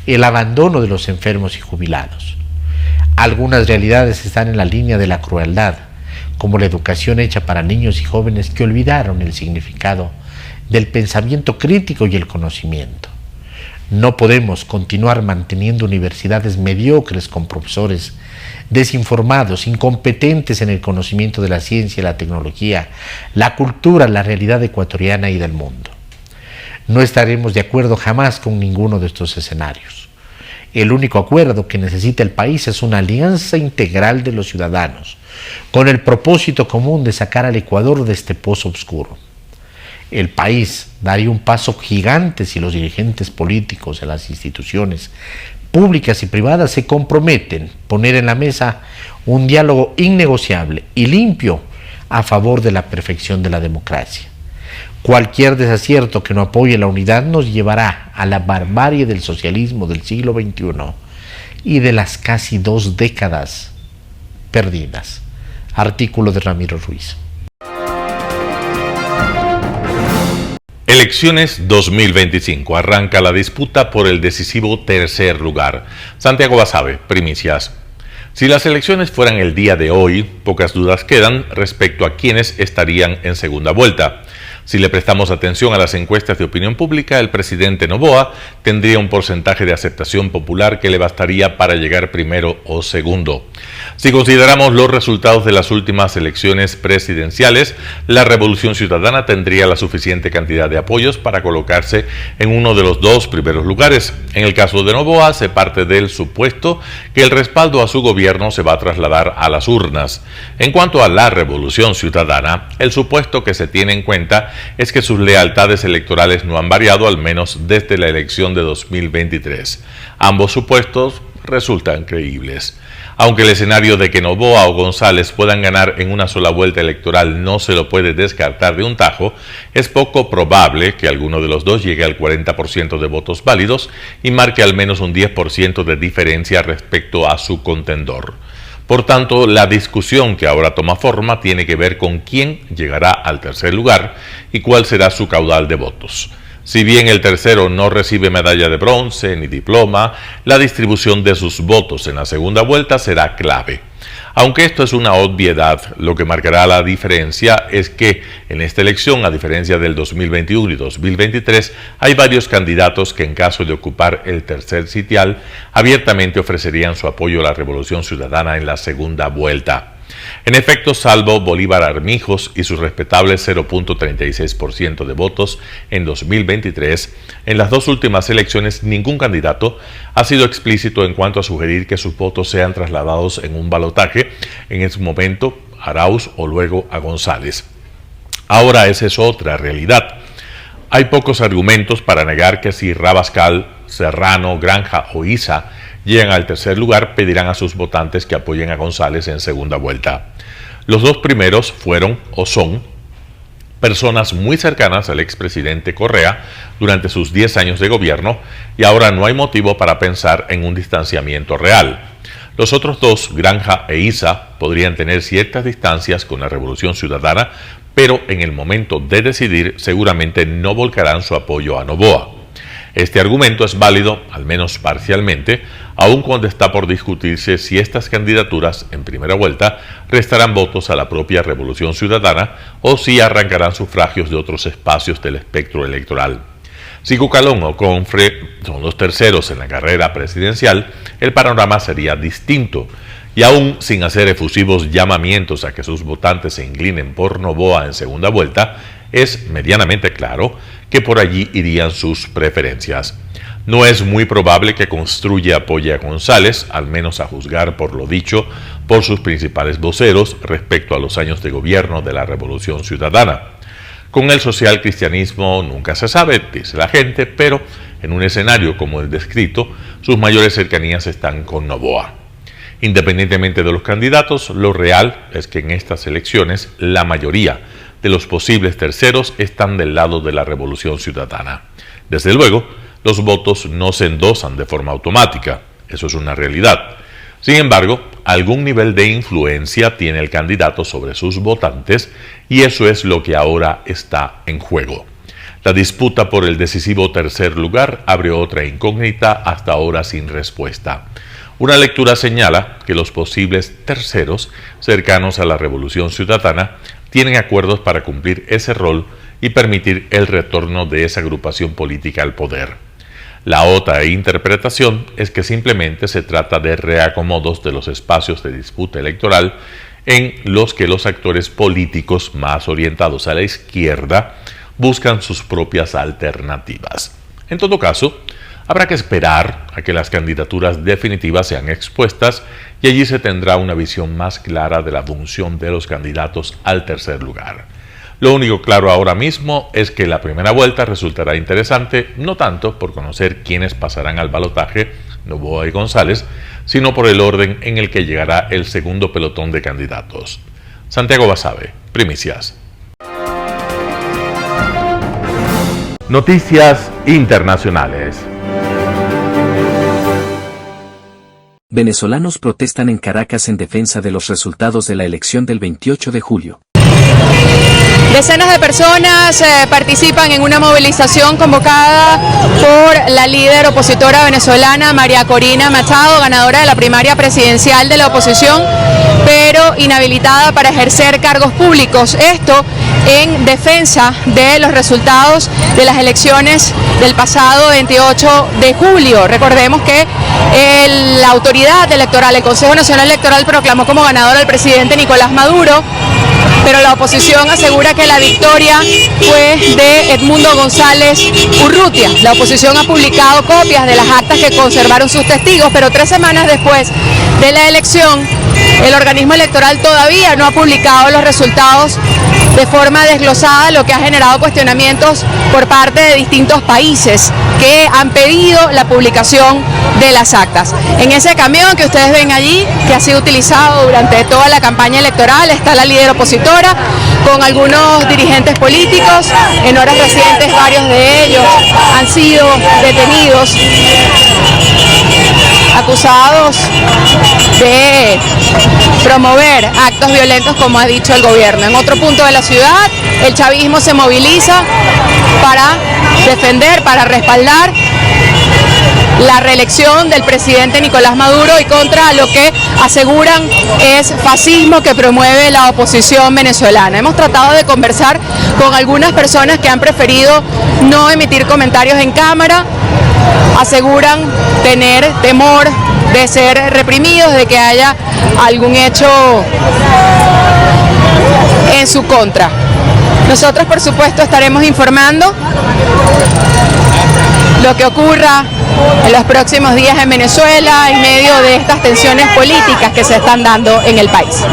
el abandono de los enfermos y jubilados. Algunas realidades están en la línea de la crueldad, como la educación hecha para niños y jóvenes que olvidaron el significado del pensamiento crítico y el conocimiento. No podemos continuar manteniendo universidades mediocres con profesores desinformados, incompetentes en el conocimiento de la ciencia, la tecnología, la cultura, la realidad ecuatoriana y del mundo. No estaremos de acuerdo jamás con ninguno de estos escenarios. El único acuerdo que necesita el país es una alianza integral de los ciudadanos, con el propósito común de sacar al Ecuador de este pozo oscuro. El país daría un paso gigante si los dirigentes políticos de las instituciones públicas y privadas se comprometen a poner en la mesa un diálogo innegociable y limpio a favor de la perfección de la democracia. Cualquier desacierto que no apoye la unidad nos llevará a la barbarie del socialismo del siglo XXI y de las casi 2 décadas perdidas. Artículo de Ramiro Ruiz. Elecciones 2025. Arranca la disputa por el decisivo tercer lugar. Santiago Basabe, primicias. Si las elecciones fueran el día de hoy, pocas dudas quedan respecto a quienes estarían en segunda vuelta. Si le prestamos atención a las encuestas de opinión pública, el presidente Noboa tendría un porcentaje de aceptación popular que le bastaría para llegar primero o segundo. Si consideramos los resultados de las últimas elecciones presidenciales, la Revolución Ciudadana tendría la suficiente cantidad de apoyos para colocarse en uno de los 2 primeros lugares. En el caso de Noboa, se parte del supuesto que el respaldo a su gobierno se va a trasladar a las urnas. En cuanto a la Revolución Ciudadana, el supuesto que se tiene en cuenta es que sus lealtades electorales no han variado, al menos desde la elección de 2023. Ambos supuestos resultan creíbles. Aunque el escenario de que Noboa o González puedan ganar en una sola vuelta electoral no se lo puede descartar de un tajo, es poco probable que alguno de los dos llegue al 40% de votos válidos y marque al menos un 10% de diferencia respecto a su contendor. Por tanto, la discusión que ahora toma forma tiene que ver con quién llegará al tercer lugar y cuál será su caudal de votos. Si bien el tercero no recibe medalla de bronce ni diploma, la distribución de sus votos en la segunda vuelta será clave. Aunque esto es una obviedad, lo que marcará la diferencia es que en esta elección, a diferencia del 2021 y 2023, hay varios candidatos que en caso de ocupar el tercer sitial, abiertamente ofrecerían su apoyo a la Revolución Ciudadana en la segunda vuelta. En efecto, salvo Bolívar Armijos y su respetable 0.36% de votos en 2023, en las dos últimas elecciones ningún candidato ha sido explícito en cuanto a sugerir que sus votos sean trasladados en un balotaje, en ese momento a Arauz o luego a González. Ahora esa es otra realidad. Hay pocos argumentos para negar que si Rabascal, Serrano, Granja o Issa llegan al tercer lugar, pedirán a sus votantes que apoyen a González en segunda vuelta. Los dos primeros fueron o son personas muy cercanas al expresidente Correa durante sus 10 años de gobierno y ahora no hay motivo para pensar en un distanciamiento real. Los otros dos, Granja e Issa, podrían tener ciertas distancias con la Revolución Ciudadana, pero en el momento de decidir seguramente no volcarán su apoyo a Noboa. Este argumento es válido, al menos parcialmente, aun cuando está por discutirse si estas candidaturas, en primera vuelta, restarán votos a la propia Revolución Ciudadana o si arrancarán sufragios de otros espacios del espectro electoral. Si Cucalón o Confre son los terceros en la carrera presidencial, el panorama sería distinto. Y aún sin hacer efusivos llamamientos a que sus votantes se inclinen por Noboa en segunda vuelta, es medianamente claro que por allí irían sus preferencias. No es muy probable que Construye apoye a González, al menos a juzgar por lo dicho por sus principales voceros respecto a los años de gobierno de la Revolución Ciudadana. Con el social cristianismo nunca se sabe, dice la gente, pero en un escenario como el descrito, sus mayores cercanías están con Noboa. Independientemente de los candidatos, lo real es que en estas elecciones la mayoría de los posibles terceros están del lado de la Revolución Ciudadana. Desde luego, los votos no se endosan de forma automática, eso es una realidad. Sin embargo, algún nivel de influencia tiene el candidato sobre sus votantes y eso es lo que ahora está en juego. La disputa por el decisivo tercer lugar abre otra incógnita hasta ahora sin respuesta. Una lectura señala que los posibles terceros cercanos a la Revolución Ciudadana tienen acuerdos para cumplir ese rol y permitir el retorno de esa agrupación política al poder. La otra interpretación es que simplemente se trata de reacomodos de los espacios de disputa electoral en los que los actores políticos más orientados a la izquierda buscan sus propias alternativas. En todo caso, habrá que esperar a que las candidaturas definitivas sean expuestas y allí se tendrá una visión más clara de la función de los candidatos al tercer lugar. Lo único claro ahora mismo es que la primera vuelta resultará interesante, no tanto por conocer quiénes pasarán al balotaje, Noboa y González, sino por el orden en el que llegará el segundo pelotón de candidatos. Santiago Basabe, Primicias. Noticias internacionales. Venezolanos protestan en Caracas en defensa de los resultados de la elección del 28 de julio. Decenas de personas participan en una movilización convocada por la líder opositora venezolana María Corina Machado, ganadora de la primaria presidencial de la oposición, pero inhabilitada para ejercer cargos públicos. Esto en defensa de los resultados de las elecciones del pasado 28 de julio. Recordemos que la autoridad electoral, el Consejo Nacional Electoral, proclamó como ganador al presidente Nicolás Maduro, pero la oposición asegura que la victoria fue de Edmundo González Urrutia. La oposición ha publicado copias de las actas que conservaron sus testigos, pero 3 semanas después de la elección, el organismo electoral todavía no ha publicado los resultados de forma desglosada, lo que ha generado cuestionamientos por parte de distintos países que han pedido la publicación de las actas. En ese camión que ustedes ven allí, que ha sido utilizado durante toda la campaña electoral, está la líder opositora con algunos dirigentes políticos. En horas recientes varios de ellos han sido detenidos, acusados de promover actos violentos, como ha dicho el gobierno. En otro punto de la ciudad, el chavismo se moviliza para defender, para respaldar la reelección del presidente Nicolás Maduro y contra lo que aseguran es fascismo que promueve la oposición venezolana. Hemos tratado de conversar con algunas personas que han preferido no emitir comentarios en cámara, aseguran tener temor de ser reprimidos, de que haya algún hecho en su contra. Nosotros, por supuesto, estaremos informando lo que ocurra en los próximos días en Venezuela en medio de estas tensiones políticas que se están dando en el país.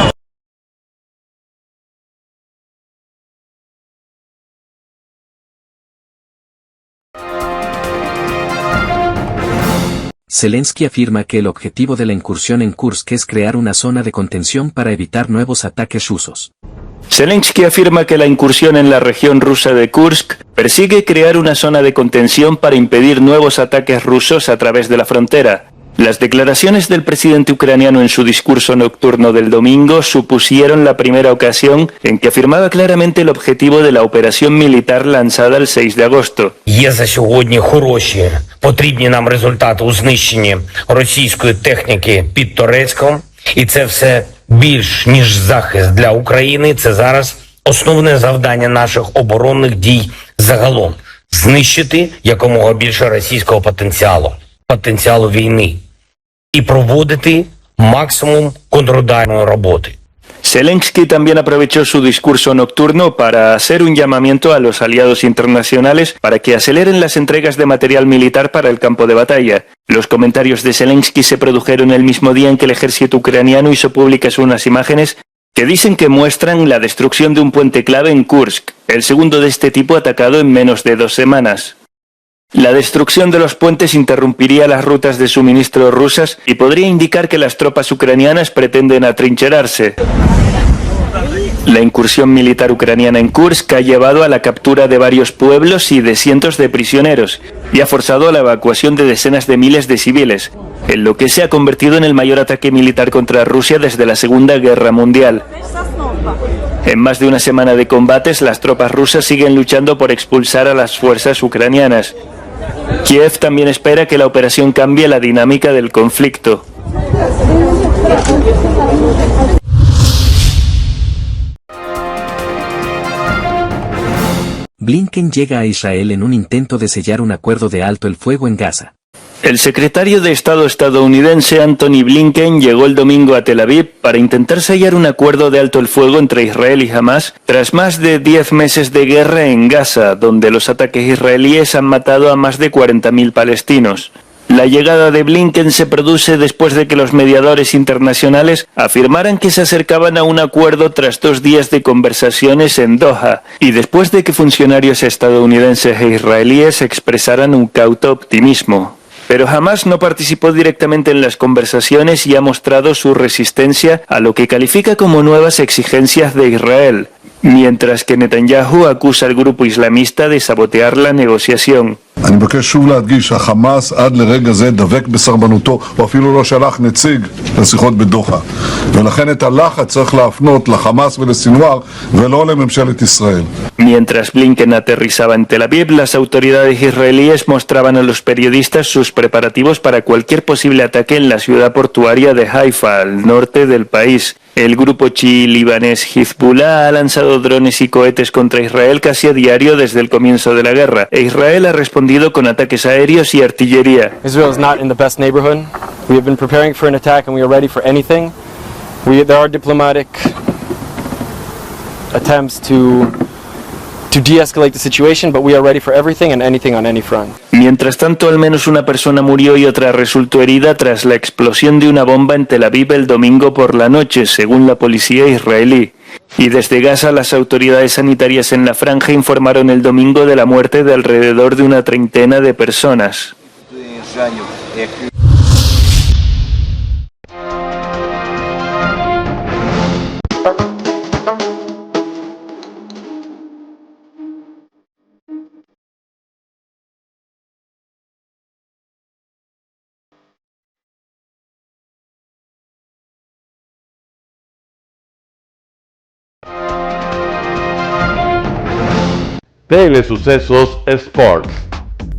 Zelensky afirma que el objetivo de la incursión en Kursk es crear una zona de contención para evitar nuevos ataques rusos. Zelensky afirma que la incursión en la región rusa de Kursk persigue crear una zona de contención para impedir nuevos ataques rusos a través de la frontera. Las declaraciones del presidente ucraniano en su discurso nocturno del domingo supusieron la primera ocasión en que afirmaba claramente el objetivo de la operación militar lanzada el 6 de agosto. Є за сьогодні хороші, потрібні нам результати у знищенні російської техніки під Торецьком. І це все більш ніж захист для України. Це зараз основне завдання наших оборонних дій загалом. Знищити якомога більше російського потенціалу війни. І проводити максимум контрударної роботи. Zelensky también aprovechó su discurso nocturno para hacer un llamamiento a los aliados internacionales para que aceleren las entregas de material militar para el campo de batalla. Los comentarios de Zelensky se produjeron el mismo día en que el ejército ucraniano hizo públicas unas imágenes que dicen que muestran la destrucción de un puente clave en Kursk, el segundo de este tipo atacado en menos de 2 semanas. La destrucción de los puentes interrumpiría las rutas de suministro rusas y podría indicar que las tropas ucranianas pretenden atrincherarse. La incursión militar ucraniana en Kursk ha llevado a la captura de varios pueblos y de cientos de prisioneros y ha forzado la evacuación de decenas de miles de civiles, en lo que se ha convertido en el mayor ataque militar contra Rusia desde la Segunda Guerra Mundial. En más de una semana de combates, las tropas rusas siguen luchando por expulsar a las fuerzas ucranianas. Kiev también espera que la operación cambie la dinámica del conflicto. Blinken llega a Israel en un intento de sellar un acuerdo de alto el fuego en Gaza. El secretario de Estado estadounidense Antony Blinken llegó el domingo a Tel Aviv para intentar sellar un acuerdo de alto el fuego entre Israel y Hamás tras más de 10 meses de guerra en Gaza, donde los ataques israelíes han matado a más de 40.000 palestinos. La llegada de Blinken se produce después de que los mediadores internacionales afirmaran que se acercaban a un acuerdo tras 2 días de conversaciones en Doha y después de que funcionarios estadounidenses e israelíes expresaran un cauto optimismo. Pero Hamás no participó directamente en las conversaciones y ha mostrado su resistencia a lo que califica como nuevas exigencias de Israel, mientras que Netanyahu acusa al grupo islamista de sabotear la negociación. אני מבקש שוב להדגיש שהחמאס עד לרגע זה דבק בסרבנותו, הוא אפילו לא שלח נציג לשיחות בדוחה. ולכן את הלחץ צריך להפנות לחמאס ולסינואר ולא לממשלת ישראל. Mientras Blinken aterrizaba en Tel Aviv, las autoridades israelíes mostraban a los periodistas sus preparativos para cualquier posible ataque en la ciudad portuaria de Haifa, al norte del país. El grupo chií libanés Hezbollah ha lanzado drones y cohetes contra Israel casi a diario desde el comienzo de la guerra, e Israel ha respondido con ataques aéreos y artillería. Israel is not in the best neighborhood. We have been preparing for an attack and we are ready for anything. There are diplomatic attempts to de-escalate the situation, but we are ready for everything and anything on any front. Mientras tanto, al menos una persona murió y otra resultó herida tras la explosión de una bomba en Tel Aviv el domingo por la noche, según la policía israelí. Y desde Gaza, las autoridades sanitarias en la franja informaron el domingo de la muerte de alrededor de una treintena de personas. Telesucesos Sports.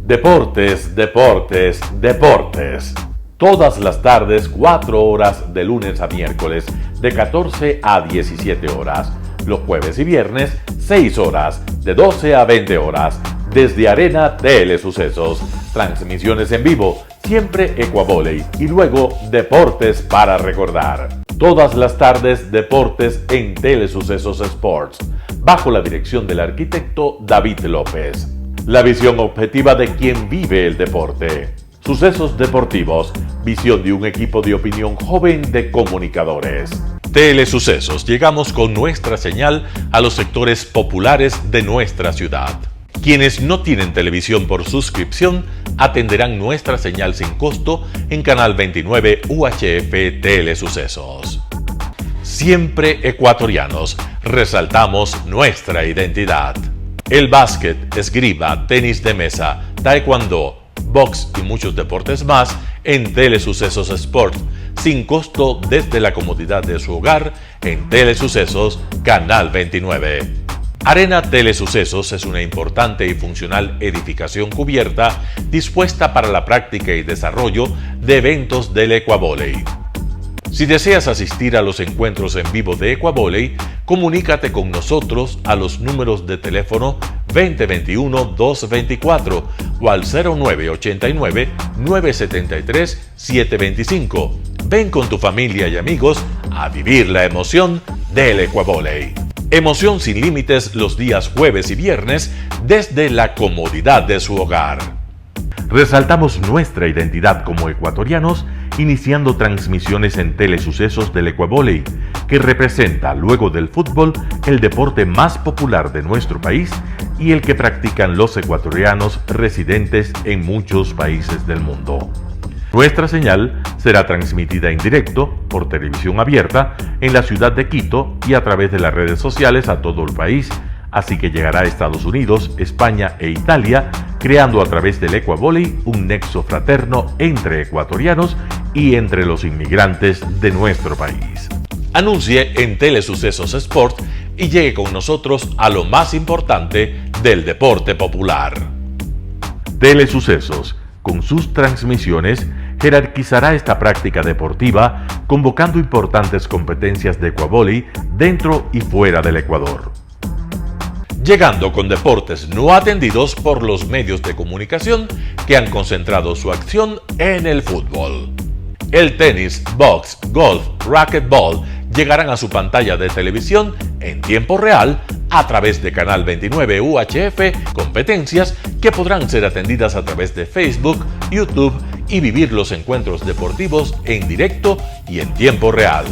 Deportes, deportes, deportes. Todas las tardes, 4 horas de lunes a miércoles, de 14 a 17 horas. Los jueves y viernes, 6 horas, de 12 a 20 horas. Desde Arena Telesucesos. Transmisiones en vivo, siempre Ecuavoley. Y luego, deportes para recordar. Todas las tardes, deportes en Telesucesos Sports. Bajo la dirección del arquitecto David López. La visión objetiva de quien vive el deporte. Sucesos deportivos, visión de un equipo de opinión joven de comunicadores. Telesucesos, llegamos con nuestra señal a los sectores populares de nuestra ciudad. Quienes no tienen televisión por suscripción atenderán nuestra señal sin costo en Canal 29 UHF Telesucesos. Siempre ecuatorianos, resaltamos nuestra identidad. El básquet, esgrima, tenis de mesa, taekwondo, box y muchos deportes más en Telesucesos Sport, sin costo desde la comodidad de su hogar en Telesucesos Canal 29. Arena Telesucesos es una importante y funcional edificación cubierta dispuesta para la práctica y desarrollo de eventos del Ecuavoley. Si deseas asistir a los encuentros en vivo de Ecuavoley, comunícate con nosotros a los números de teléfono 2021-224 o al 0989-973-725. Ven con tu familia y amigos a vivir la emoción del Ecuavoley. Emoción sin límites los días jueves y viernes desde la comodidad de su hogar. Resaltamos nuestra identidad como ecuatorianos iniciando transmisiones en Telesucesos del Ecuavoley, que representa, luego del fútbol, el deporte más popular de nuestro país y el que practican los ecuatorianos residentes en muchos países del mundo. Nuestra señal será transmitida en directo por televisión abierta en la ciudad de Quito y a través de las redes sociales a todo el país, así que llegará a Estados Unidos, España e Italia, creando a través del Ecuavoley un nexo fraterno entre ecuatorianos y entre los inmigrantes de nuestro país. Anuncie en Telesucesos Sport y llegue con nosotros a lo más importante del deporte popular. Telesucesos, con sus transmisiones, jerarquizará esta práctica deportiva, convocando importantes competencias de Ecuavoley dentro y fuera del Ecuador. Llegando con deportes no atendidos por los medios de comunicación que han concentrado su acción en el fútbol. El tenis, box, golf, racquetball llegarán a su pantalla de televisión en tiempo real a través de Canal 29 UHF, competencias que podrán ser atendidas a través de Facebook, YouTube y vivir los encuentros deportivos en directo y en tiempo real.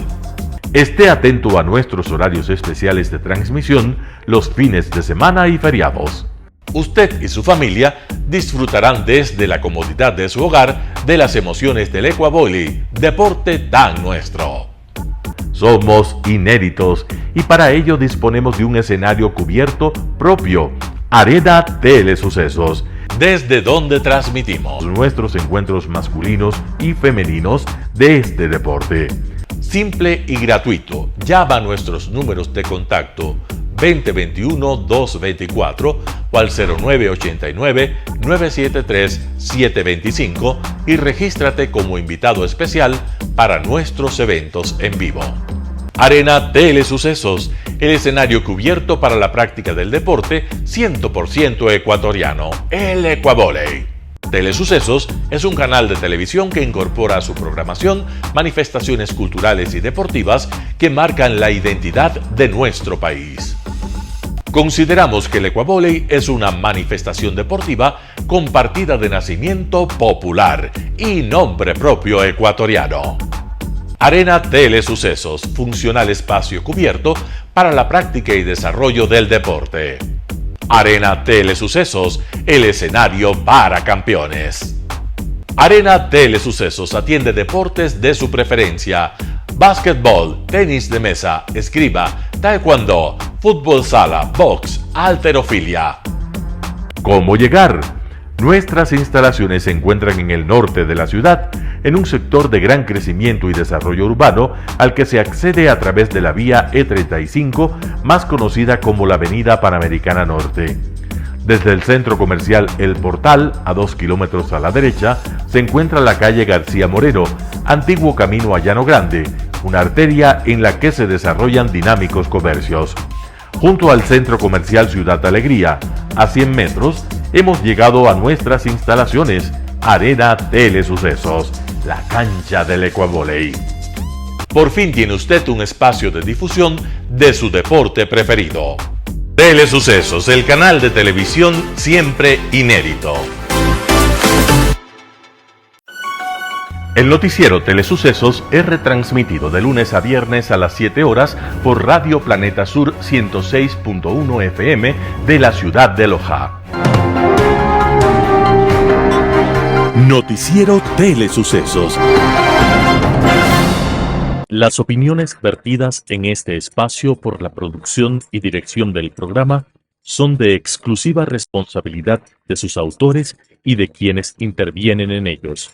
Esté atento a nuestros horarios especiales de transmisión los fines de semana y feriados. Usted y su familia disfrutarán desde la comodidad de su hogar de las emociones del Ecuavoley, deporte tan nuestro. Somos inéditos y para ello disponemos de un escenario cubierto propio, Arena Telesucesos, desde donde transmitimos nuestros encuentros masculinos y femeninos de este deporte. Simple y gratuito. Llama a nuestros números de contacto 2021-224 o al 0989-973-725 y regístrate como invitado especial para nuestros eventos en vivo. Arena Telesucesos, el escenario cubierto para la práctica del deporte 100% ecuatoriano, el Ecuavoley. Telesucesos es un canal de televisión que incorpora a su programación manifestaciones culturales y deportivas que marcan la identidad de nuestro país. Consideramos que el Ecuavoley es una manifestación deportiva con partida de nacimiento popular y nombre propio ecuatoriano. Arena Telesucesos, funcional espacio cubierto para la práctica y desarrollo del deporte. Arena Telesucesos, el escenario para campeones. Arena Telesucesos atiende deportes de su preferencia: básquetbol, tenis de mesa, esgrima, taekwondo, fútbol sala, box, halterofilia. ¿Cómo llegar? Nuestras instalaciones se encuentran en el norte de la ciudad, en un sector de gran crecimiento y desarrollo urbano al que se accede a través de la vía E35, más conocida como la Avenida Panamericana Norte. Desde el centro comercial El Portal, a 2 kilómetros a la derecha, se encuentra la calle García Moreno, antiguo camino a Llano Grande, una arteria en la que se desarrollan dinámicos comercios. Junto al centro comercial Ciudad Alegría, a 100 metros, hemos llegado a nuestras instalaciones, Arena Telesucesos, la cancha del Ecuavóley. Por fin tiene usted un espacio de difusión de su deporte preferido. Telesucesos, el canal de televisión siempre inédito. El noticiero Telesucesos es retransmitido de lunes a viernes a las 7 horas por Radio Planeta Sur 106.1 FM de la ciudad de Loja. Noticiero Telesucesos. Las opiniones vertidas en este espacio por la producción y dirección del programa son de exclusiva responsabilidad de sus autores y de quienes intervienen en ellos.